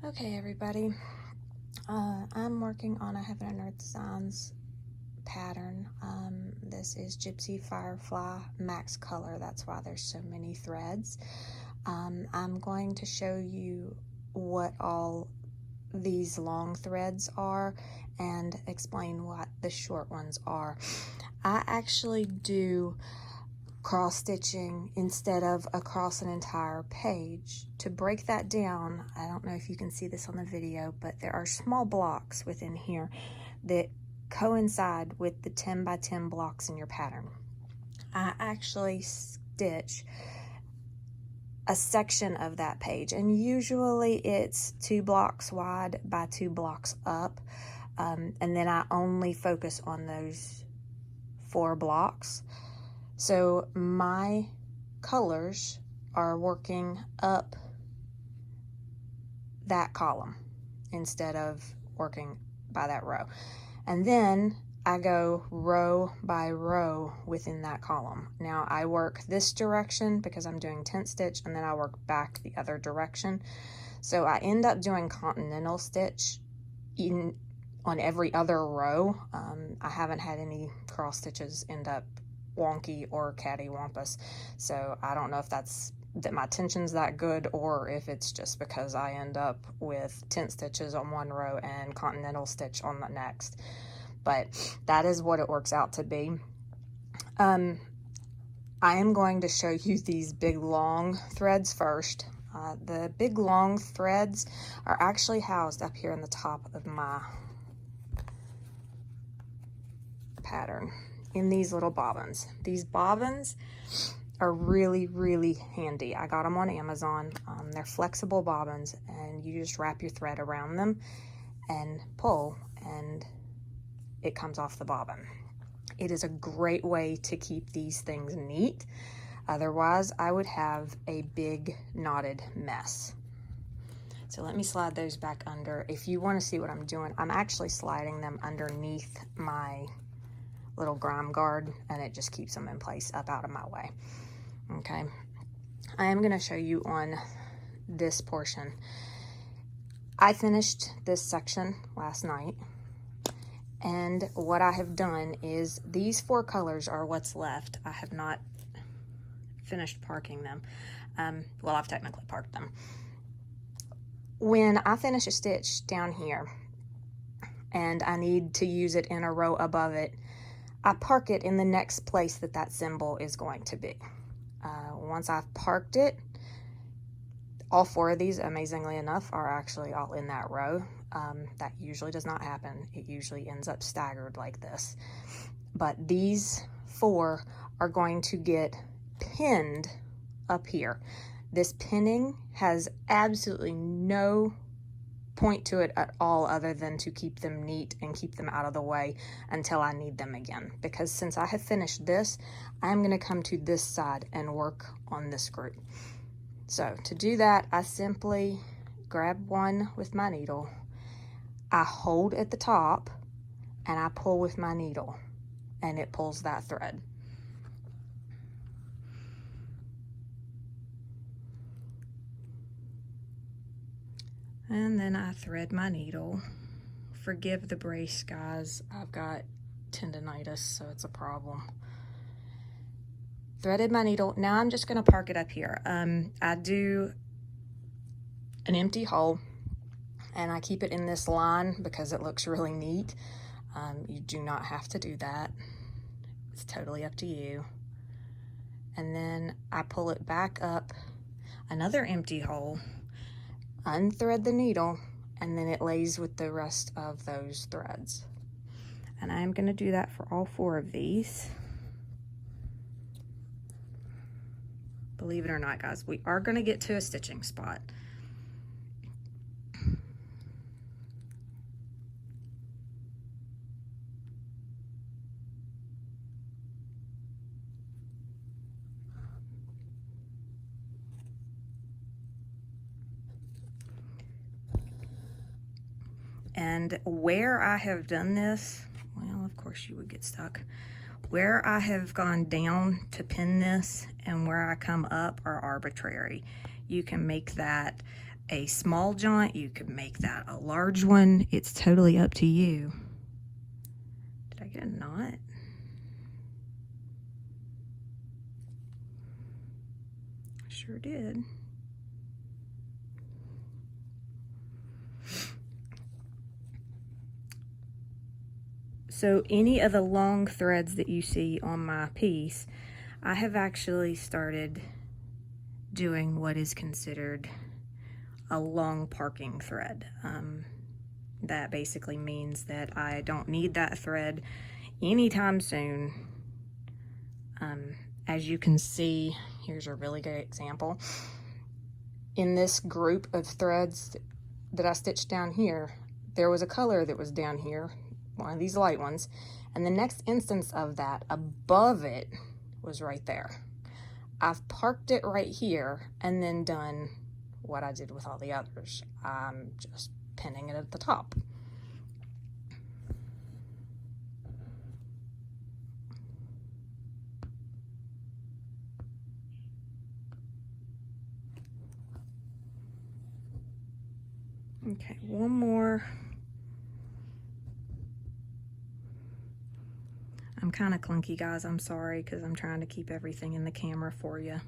Okay, everybody, I'm working on a Heaven and Earth Designs pattern. This is Gypsy Firefly Max Color. That's why there's so many threads. I'm going to show you what all these long threads are and explain what the short ones are. I actually do cross stitching instead of across an entire page. To break that down, I don't know if you can see this on the video, but there are small blocks within here that coincide with the 10 by 10 blocks in your pattern. I actually stitch a section of that page, and usually it's 2 blocks wide by 2 blocks up, and then I only focus on those 4 blocks. So my colors are working up that column instead of working by that row. And then I go row by row within that column. Now I work this direction because I'm doing tent stitch, and then I work back the other direction. So I end up doing continental stitch on every other row. I haven't had any cross stitches end up wonky or cattywampus, so I don't know if that's that my tension's that good or if it's just because I end up with tent stitches on one row and continental stitch on the next, but that is what it works out to be. I am going to show you these big long threads first. The big long threads are actually housed up here in the top of my pattern in these little bobbins. These bobbins are really, really handy. I got them on Amazon. They're flexible bobbins, and you just wrap your thread around them and pull, and it comes off the bobbin. It is a great way to keep these things neat. Otherwise, I would have a big knotted mess. So let me slide those back under. If you want to see what I'm doing, I'm actually sliding them underneath my little grime guard, and it just keeps them in place up out of my way. Okay, I am going to show you on this portion. I finished this section last night, and what I have done is these 4 colors are what's left. I have not finished parking them. Well, I've technically parked them. When I finish a stitch down here and I need to use it in a row above it, I park it in the next place that that symbol is going to be. Once I've parked it, all 4 of these, amazingly enough, are actually all in that row. That usually does not happen. It usually ends up staggered like this. But these 4 are going to get pinned up here. This pinning has absolutely no point to it at all other than to keep them neat and keep them out of the way until I need them again. Because since I have finished this, I'm going to come to this side and work on this group. So to do that, I simply grab one with my needle, I hold at the top, and I pull with my needle, and it pulls that thread. And then I thread my needle. Forgive the brace, guys. I've got tendonitis, so it's a problem. Threaded my needle. Now I'm just going to park it up here. I do an empty hole, and I keep it in this line because it looks really neat. You do not have to do that. It's totally up to you. And then I pull it back up another empty hole, unthread the needle, and then it lays with the rest of those threads. And I am going to do that for all 4 of these. Believe it or not, guys, we are going to get to a stitching spot. And where I have done this, well, of course you would get stuck. Where I have gone down to pin this and where I come up are arbitrary. You can make that a small joint, you can make that a large one. It's totally up to you. Did I get a knot? I sure did. So any of the long threads that you see on my piece, I have actually started doing what is considered a long parking thread. That basically means that I don't need that thread anytime soon. As you can see, here's a really good example. In this group of threads that I stitched down here, there was a color that was down here, one of these light ones, and the next instance of that above it was right there. I've parked it right here and then done what I did with all the others. I'm just pinning it at the top. Okay, one more. I'm kind of clunky, guys. I'm sorry, because I'm trying to keep everything in the camera for you.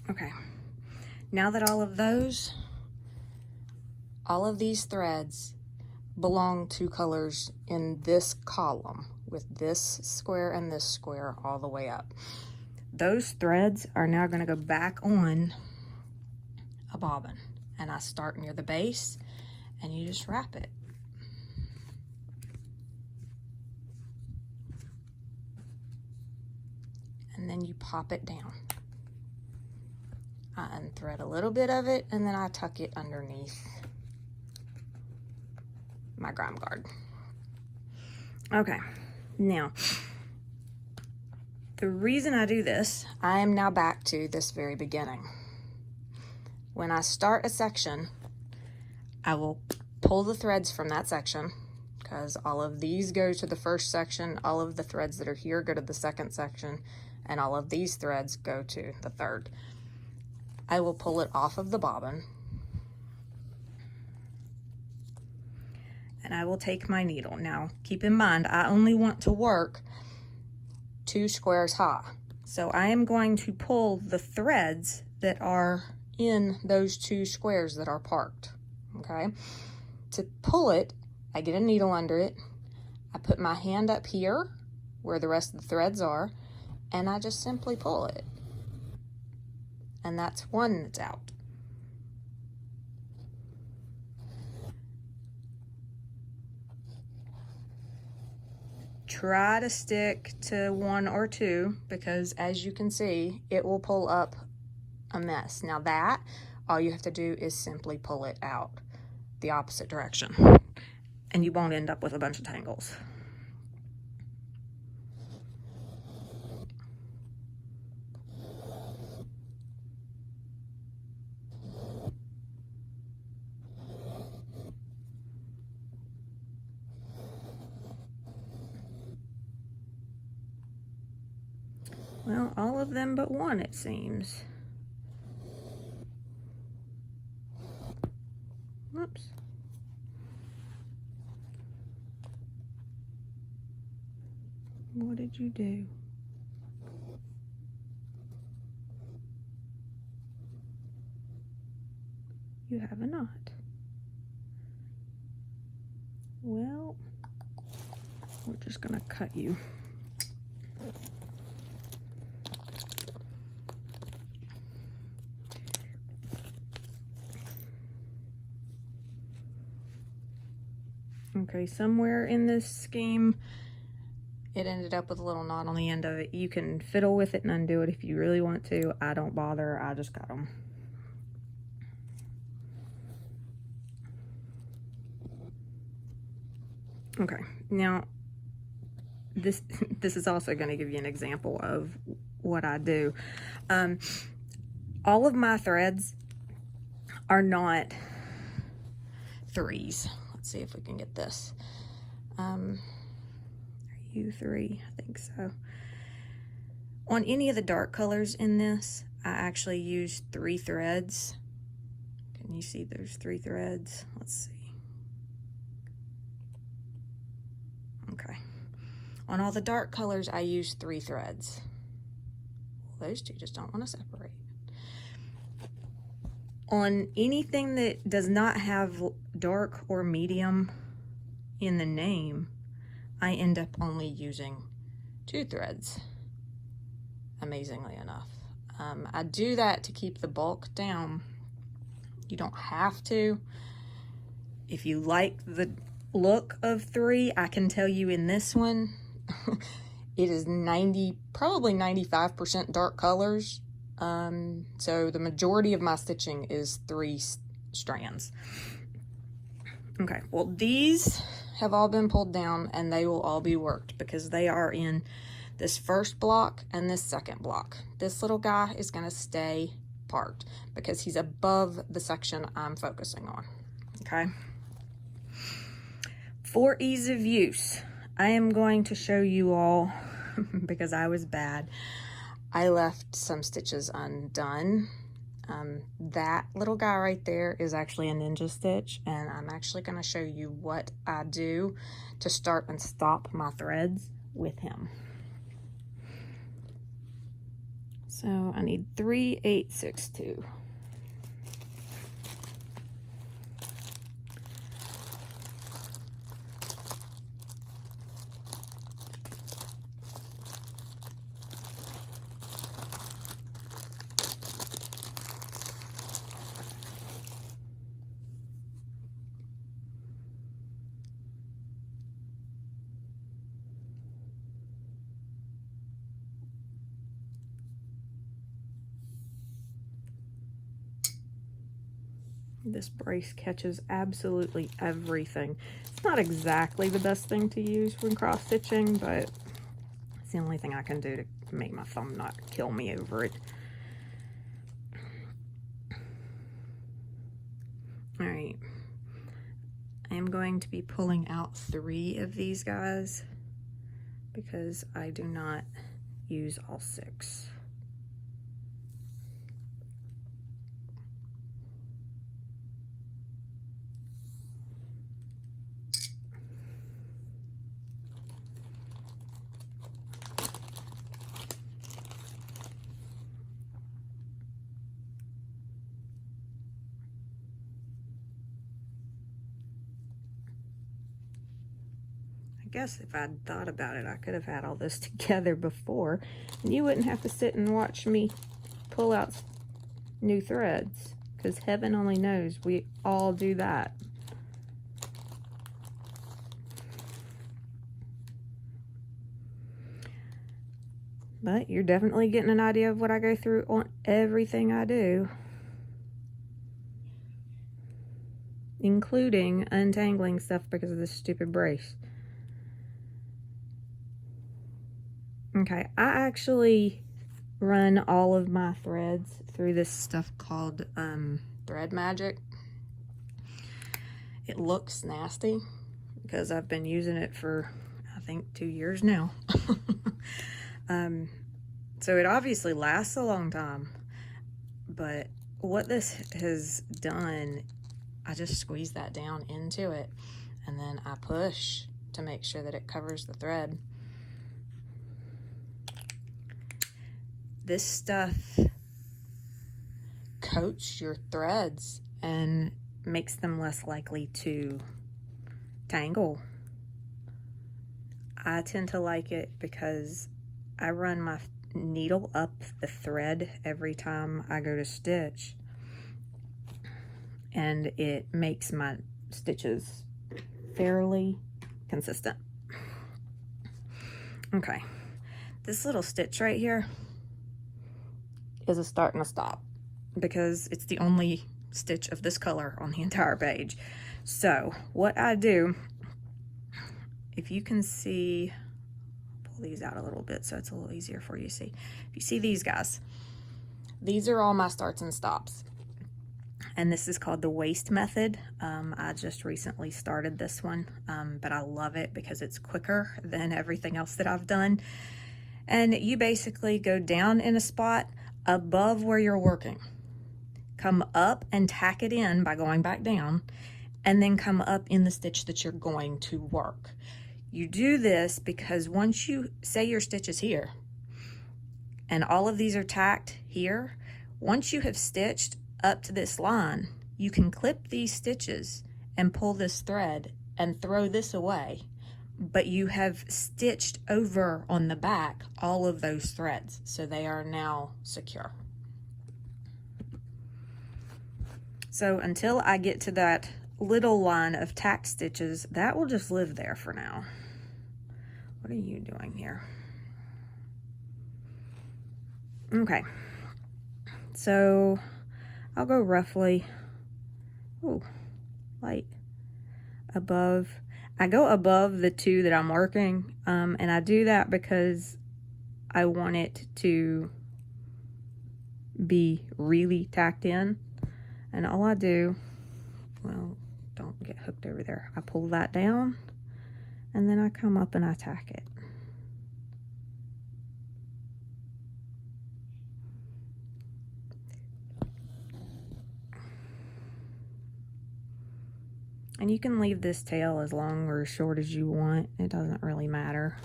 Okay, now that all of these threads belong to colors in this column, with this square and this square all the way up, those threads are now going to go back on a bobbin, and I start near the base and you just wrap it. And then you pop it down. I unthread a little bit of it and then I tuck it underneath my grime guard. Okay, now the reason I do this, I am now back to this very beginning. When I start a section, I will pull the threads from that section, because all of these go to the first section, all of the threads that are here go to the second section, and all of these threads go to the third. I will pull it off of the bobbin, and I will take my needle. Now, keep in mind, I only want to work 2 squares high. So I am going to pull the threads that are in those 2 squares that are parked, okay? To pull it, I get a needle under it, I put my hand up here where the rest of the threads are, and I just simply pull it. And that's one that's out. Try to stick to 1 or 2, because as you can see, it will pull up a mess. Now that, all you have to do is simply pull it out the opposite direction, and you won't end up with a bunch of tangles. Well, all of them but one, it seems. Whoops. What did you do? You have a knot. Well, we're just gonna cut you. Okay, somewhere in this scheme, it ended up with a little knot on the end of it. You can fiddle with it and undo it if you really want to. I don't bother, I just cut them. Okay, now this is also going to give you an example of what I do. All of my threads are not 3s. Let's see if we can get this. Are you 3? I think so. On any of the dark colors in this, I actually used 3 threads. Can you see there's 3 threads? Let's see. Okay. On all the dark colors, I used 3 threads. Well, those two just don't want to separate. On anything that does not have dark or medium in the name, I end up only using 2 threads, amazingly enough. I do that to keep the bulk down. You don't have to. If you like the look of 3, I can tell you in this one, it is probably 95% dark colors. So the majority of my stitching is 3 strands. Okay, well, these have all been pulled down and they will all be worked because they are in this first block and this second block. This little guy is going to stay parked because he's above the section I'm focusing on. Okay. For ease of use, I am going to show you all, because I was bad, I left some stitches undone. That little guy right there is actually a ninja stitch, and I'm actually going to show you what I do to start and stop my threads with him. So I need 3 8/6/2. This brace catches absolutely everything. It's not exactly the best thing to use when cross stitching, but it's the only thing I can do to make my thumb not kill me over it. All right, I am going to be pulling out 3 of these guys because I do not use all 6. I guess if I'd thought about it, I could have had all this together before, and you wouldn't have to sit and watch me pull out new threads, because heaven only knows we all do that. But you're definitely getting an idea of what I go through on everything I do, including untangling stuff because of this stupid brace. Okay, I actually run all of my threads through this stuff called Thread Magic. It looks nasty because I've been using it for, I think, 2 years now. So it obviously lasts a long time, but what this has done, I just squeeze that down into it and then I push to make sure that it covers the thread. This stuff coats your threads and makes them less likely to tangle. I tend to like it because I run my needle up the thread every time I go to stitch, and it makes my stitches fairly consistent. Okay, this little stitch right here is a start and a stop because it's the only stitch of this color on the entire page. So what I do, if you can see, pull these out a little bit so it's a little easier for you to see. If you see these guys, these are all my starts and stops. and this is called the waist method. I just recently started this one, but I love it because it's quicker than everything else that I've done. And you basically go down in a spot above where you're working, come up and tack it in by going back down, and then come up in the stitch that you're going to work. You do this because once you say your stitch is here and all of these are tacked here, once you have stitched up to this line, you can clip these stitches and pull this thread and throw this away, but you have stitched over on the back all of those threads, so they are now secure. So until I get to that little line of tacked stitches, that will just live there for now. What are you doing here? Okay, so I'll go roughly, like above. I go above the two that I'm working, and I do that because I want it to be really tacked in. And all I do, well, don't get hooked over there. I pull that down, and then I come up and I tack it. And you can leave this tail as long or as short as you want. It doesn't really matter,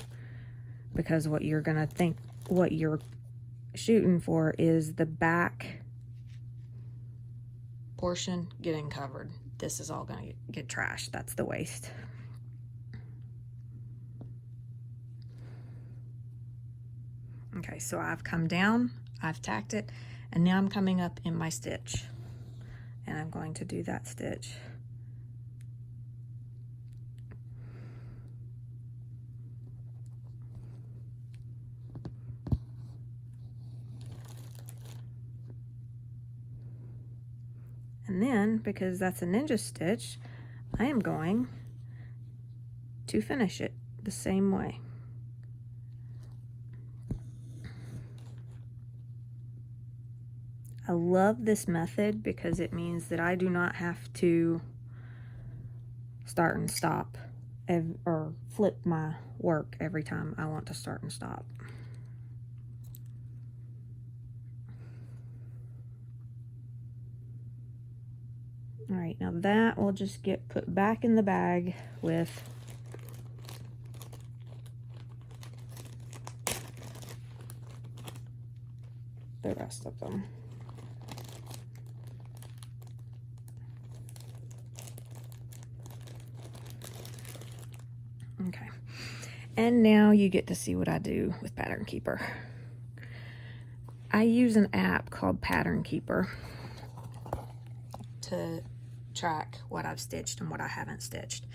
because what you're gonna think, what you're shooting for is the back portion getting covered. This is all gonna get trashed. That's the waist. Okay, so I've come down, I've tacked it, and now I'm coming up in my stitch. And I'm going to do that stitch. And then, because that's a ninja stitch, I am going to finish it the same way. I love this method because it means that I do not have to start and stop or flip my work every time I want to start and stop. All right, now that will just get put back in the bag with the rest of them. Okay, and now you get to see what I do with Pattern Keeper. I use an app called Pattern Keeper to track what I've stitched and what I haven't stitched.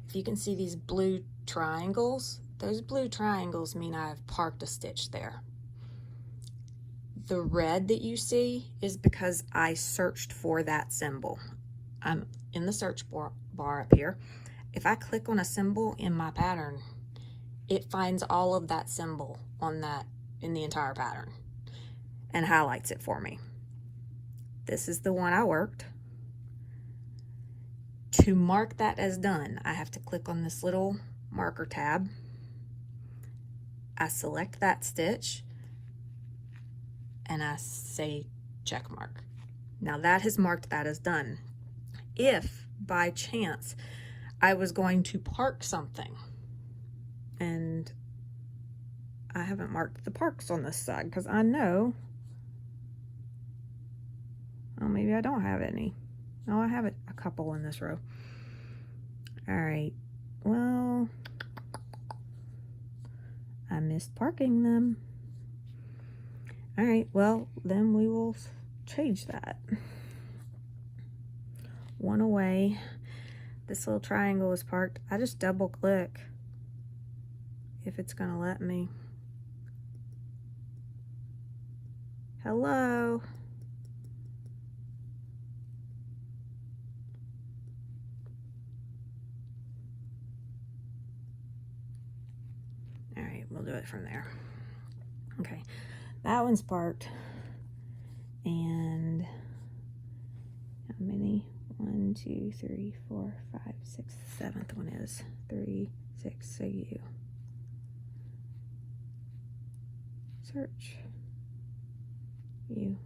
If you can see these blue triangles, those blue triangles mean I've parked a stitch there. The red that you see is because I searched for that symbol. I'm in the search bar up here. If I click on a symbol in my pattern, it finds all of that symbol on that in the entire pattern and highlights it for me. This is the one I worked. To mark that as done, I have to click on this little marker tab. I select that stitch and I say check mark. Now that has marked that as done. If by chance I was going to park something, and I haven't marked the parks on this side because I know, well, maybe I don't have any. No, I have a couple in this row. All right, well, I missed parking them. All right, well, then we will change that. One away. This little triangle is parked. I just double click if it's gonna let me. Hello. All right, we'll do it from there. Okay, that one's parked, and 1, 2, 3, 4, 5, 6. The 7th one is 3, 6. So you search you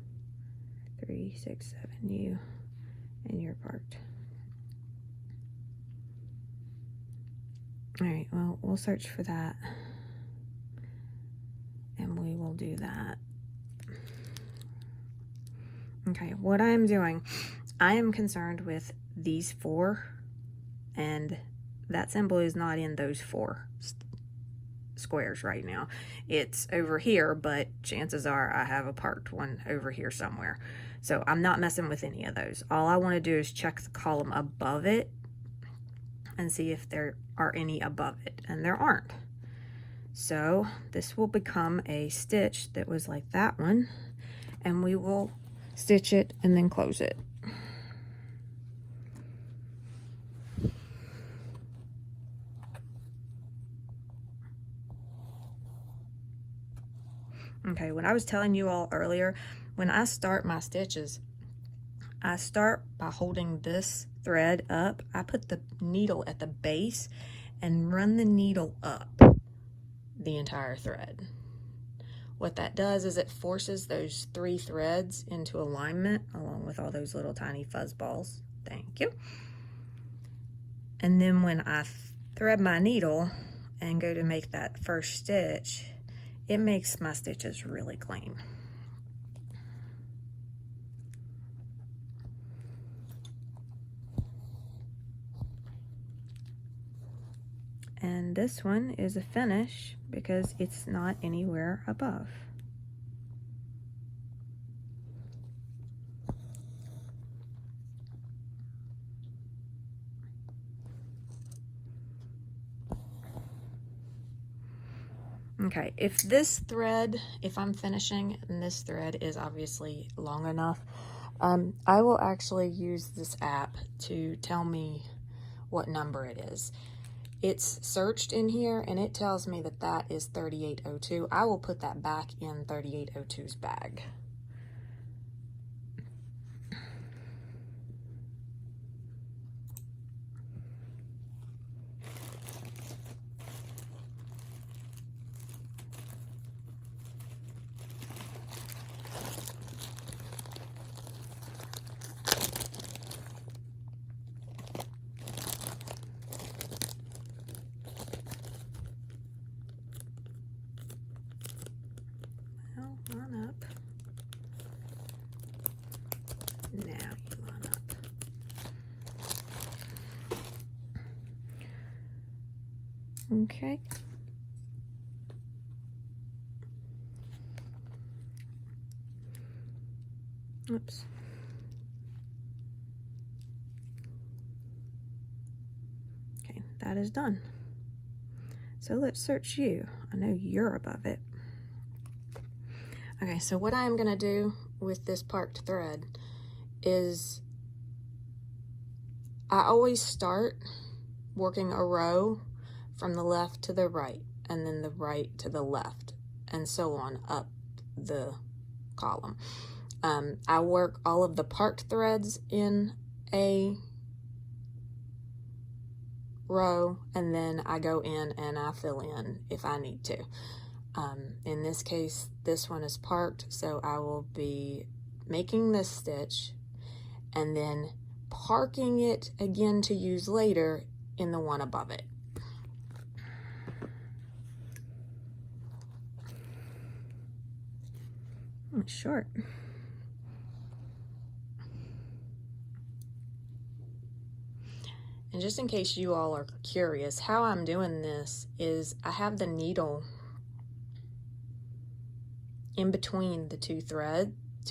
3, 6, 7 you, and you're parked. All right, well, we'll search for that, and we will do that. Okay, what I'm doing, I am concerned with these 4, and that symbol is not in those 4 squares right now. It's over here, but chances are I have a parked one over here somewhere. So I'm not messing with any of those. All I want to do is check the column above it and see if there are any above it, and there aren't. So this will become a stitch that was like that one, and we will stitch it and then close it. Okay, when I was telling you all earlier, when I start my stitches, I start by holding this thread up. I put the needle at the base and run the needle up the entire thread. What that does is it forces those 3 threads into alignment along with all those little tiny fuzz balls. Thank you. And then when I thread my needle and go to make that first stitch, it makes my stitches really clean. And this one is a finish because it's not anywhere above. Okay, if this thread, if I'm finishing and this thread is obviously long enough, I will actually use this app to tell me what number it is. It's searched in here and it tells me that that is 3802. I will put that back in 3802's bag. Line up. Now you line up. Okay. Oops. Okay, that is done. So let's search you. I know you're above it. Okay, so what I'm gonna do with this parked thread is I always start working a row from the left to the right, and then the right to the left, and so on up the column. I work all of the parked threads in a row, and then I go in and I fill in if I need to. In this case, this one is parked, so I will be making this stitch and then parking it again to use later in the one above it. It's short. And just in case you all are curious, how I'm doing this is I have the needle in between the two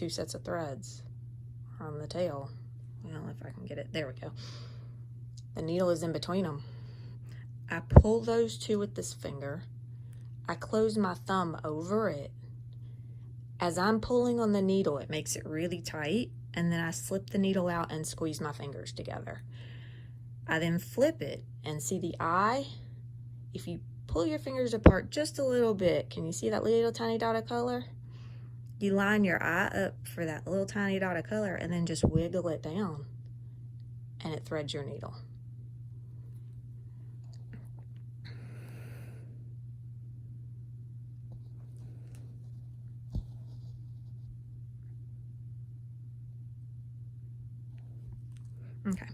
sets of threads on the tail. Well, if I can get it, there we go. The needle is in between them. I pull those two with this finger. I close my thumb over it. As I'm pulling on the needle, it makes it really tight, and then I slip the needle out and squeeze my fingers together. I then flip it and see the eye. If you pull your fingers apart just a little bit, can you see that little tiny dot of color? You line your eye up for that little tiny dot of color and then just wiggle it down. And it threads your needle. Okay,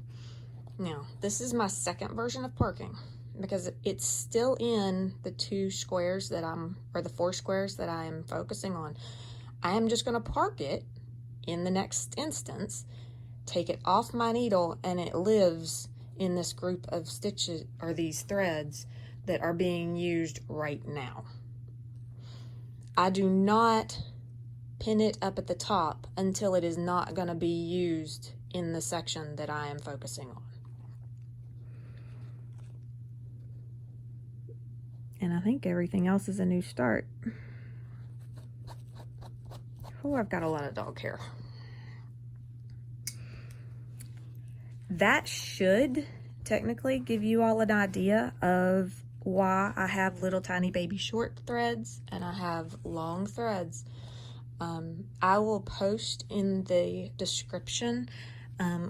now this is my second version of parking because it's still in the 2 squares that or the 4 squares that I am focusing on. I am just going to park it in the next instance, take it off my needle, and it lives in this group of stitches or these threads that are being used right now. I do not pin it up at the top until it is not going to be used in the section that I am focusing on. And I think everything else is a new start. Oh, I've got a lot of dog hair. That should technically give you all an idea of why I have little tiny baby short threads and I have long threads. I will post in the description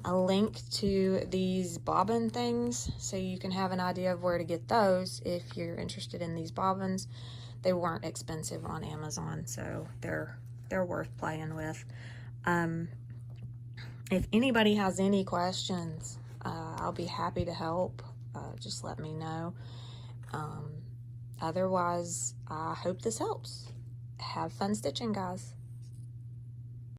a link to these bobbin things so you can have an idea of where to get those if you're interested in these bobbins. They weren't expensive on Amazon, so they're worth playing with. If anybody has any questions, I'll be happy to help. Just let me know. Otherwise, I hope this helps. Have fun stitching, guys.